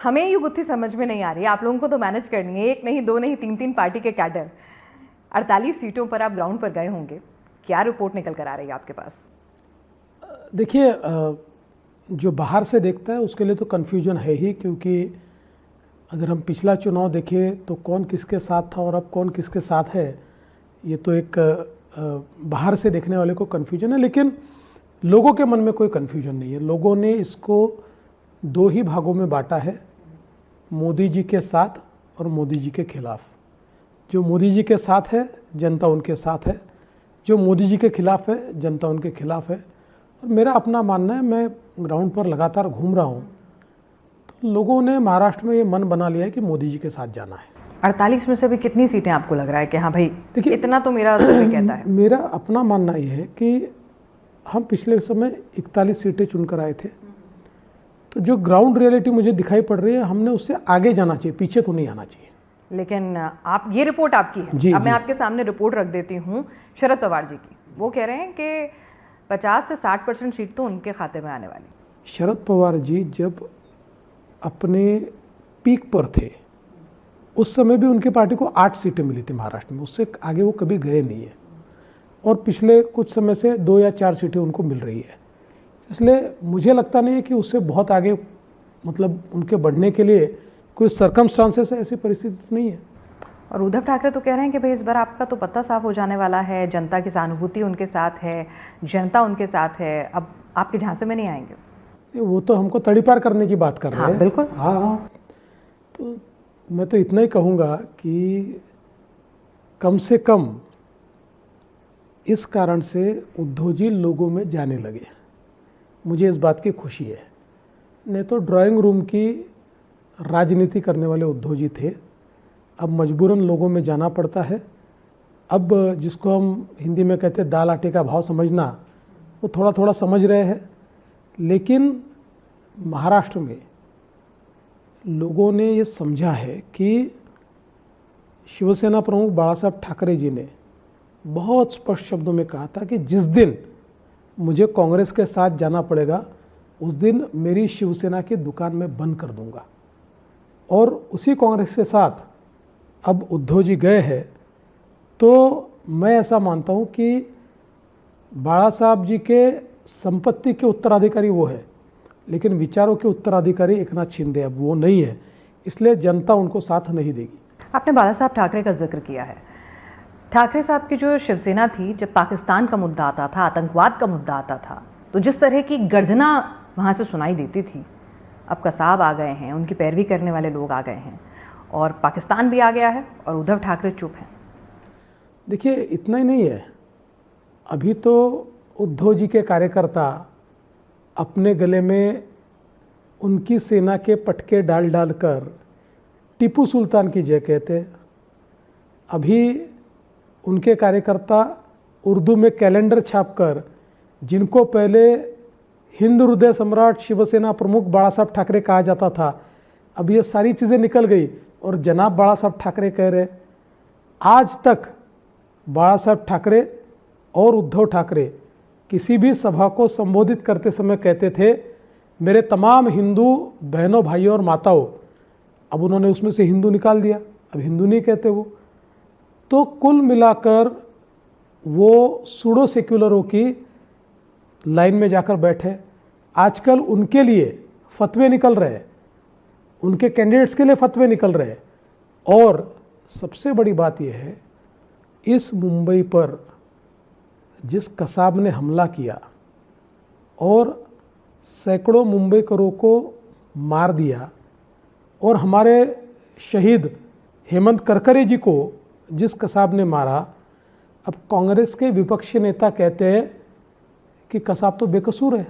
हमें ये गुत्थी समझ में नहीं आ रही है, आप लोगों को तो मैनेज करनी है, एक नहीं दो नहीं तीन तीन पार्टी के कैडर। 48 सीटों पर आप ग्राउंड पर गए होंगे, क्या रिपोर्ट निकल कर आ रही है आपके पास? देखिए, जो बाहर से देखता है उसके लिए तो कन्फ्यूजन है ही, क्योंकि अगर हम पिछला चुनाव देखें तो कौन किसके साथ था और अब कौन किसके साथ है, ये तो एक बाहर से देखने वाले को कन्फ्यूजन है। लेकिन लोगों के मन में कोई कन्फ्यूजन नहीं है। लोगों ने इसको दो ही भागों में बांटा है, मोदी जी के साथ और मोदी जी के खिलाफ। जो मोदी जी के साथ है जनता उनके साथ है, जो मोदी जी के खिलाफ है जनता उनके खिलाफ है। और मेरा अपना मानना है, मैं ग्राउंड पर लगातार घूम रहा हूँ, तो लोगों ने महाराष्ट्र में ये मन बना लिया है कि मोदी जी के साथ जाना है। 48 में से भी कितनी सीटें आपको लग रहा है कि हाँ भाई देखिए, इतना तो मेरा सर्वे कहता है? मेरा अपना मानना ये है कि हम पिछले समय 41 सीटें चुनकर आए थे, तो जो ग्राउंड रियलिटी मुझे दिखाई पड़ रही है, हमने उससे आगे जाना चाहिए, पीछे तो नहीं आना चाहिए। लेकिन आप, ये रिपोर्ट आपकी है जी, अब जी। मैं आपके सामने रिपोर्ट रख देती हूँ शरद पवार जी की। वो कह रहे हैं कि 50 से 60% सीट तो उनके खाते में आने वाली। शरद पवार जी जब अपने पीक पर थे उस समय भी उनकी पार्टी को 8 सीटें मिली थी महाराष्ट्र में, उससे आगे वो कभी गए नहीं है। और पिछले कुछ समय से 2 या 4 सीटें उनको मिल रही है। इसलिए मुझे लगता नहीं है कि उससे बहुत आगे, मतलब उनके बढ़ने के लिए कोई सर्कमस्टांसेस है, ऐसी परिस्थिति तो नहीं है। और उद्धव ठाकरे तो कह रहे हैं कि भाई इस बार आपका तो पत्ता साफ हो जाने वाला है, जनता की सहानुभूति उनके साथ है, जनता उनके साथ है, अब आपके झांसे में नहीं आएंगे। वो तो हमको तड़ीपार करने की बात कर रहे हैं। हाँ, बिल्कुल। हाँ, तो मैं तो इतना ही कहूँगा कि कम से कम इस कारण से उद्धव जी लोगों में जाने लगे, मुझे इस बात की खुशी है। नहीं तो ड्राइंग रूम की राजनीति करने वाले उद्धव जी थे, अब मजबूरन लोगों में जाना पड़ता है। अब जिसको हम हिंदी में कहते हैं दाल आटे का भाव समझना, वो थोड़ा थोड़ा समझ रहे हैं। लेकिन महाराष्ट्र में लोगों ने ये समझा है कि शिवसेना प्रमुख बाला साहब ठाकरे जी ने बहुत स्पष्ट शब्दों में कहा था कि जिस दिन मुझे कांग्रेस के साथ जाना पड़ेगा उस दिन मेरी शिवसेना की दुकान में बंद कर दूंगा। और उसी कांग्रेस के साथ अब उद्धव जी गए हैं, तो मैं ऐसा मानता हूं कि बाला साहब जी के संपत्ति के उत्तराधिकारी वो है, लेकिन विचारों के उत्तराधिकारी एकनाथ शिंदे अब वो नहीं है, इसलिए जनता उनको साथ नहीं देगी। आपने बाला साहब ठाकरे का जिक्र किया है। ठाकरे साहब की जो शिवसेना थी, जब पाकिस्तान का मुद्दा आता था, आतंकवाद का मुद्दा आता था, तो जिस तरह की गर्जना वहाँ से सुनाई देती थी, अब कसाब आ गए हैं, उनकी पैरवी करने वाले लोग आ गए हैं और पाकिस्तान भी आ गया है और उद्धव ठाकरे चुप हैं। देखिए, इतना ही नहीं है, अभी तो उद्धव जी के कार्यकर्ता अपने गले में उनकी सेना के पटके डाल डालकर टीपू सुल्तान की जय कहते। अभी उनके कार्यकर्ता उर्दू में कैलेंडर छापकर, जिनको पहले हिंदू हृदय सम्राट शिवसेना प्रमुख बाला साहब ठाकरे कहा जाता था, अब ये सारी चीज़ें निकल गई और जनाब बाला साहब ठाकरे कह रहे। आज तक बाला साहब ठाकरे और उद्धव ठाकरे किसी भी सभा को संबोधित करते समय कहते थे, मेरे तमाम हिंदू बहनों भाइयों और माताओं। अब उन्होंने उसमें से हिंदू निकाल दिया, अब हिंदू नहीं कहते वो। तो कुल मिलाकर वो सूडो सेक्युलरों की लाइन में जाकर बैठे। आजकल उनके लिए फतवे निकल रहे हैं, उनके कैंडिडेट्स के लिए फतवे निकल रहे हैं। और सबसे बड़ी बात यह है, इस मुंबई पर जिस कसाब ने हमला किया और सैकड़ों मुंबईकरों को मार दिया, और हमारे शहीद हेमंत करकरे जी को जिस कसाब ने मारा, अब कांग्रेस के विपक्षी नेता कहते हैं कि कसाब तो बेकसूर है।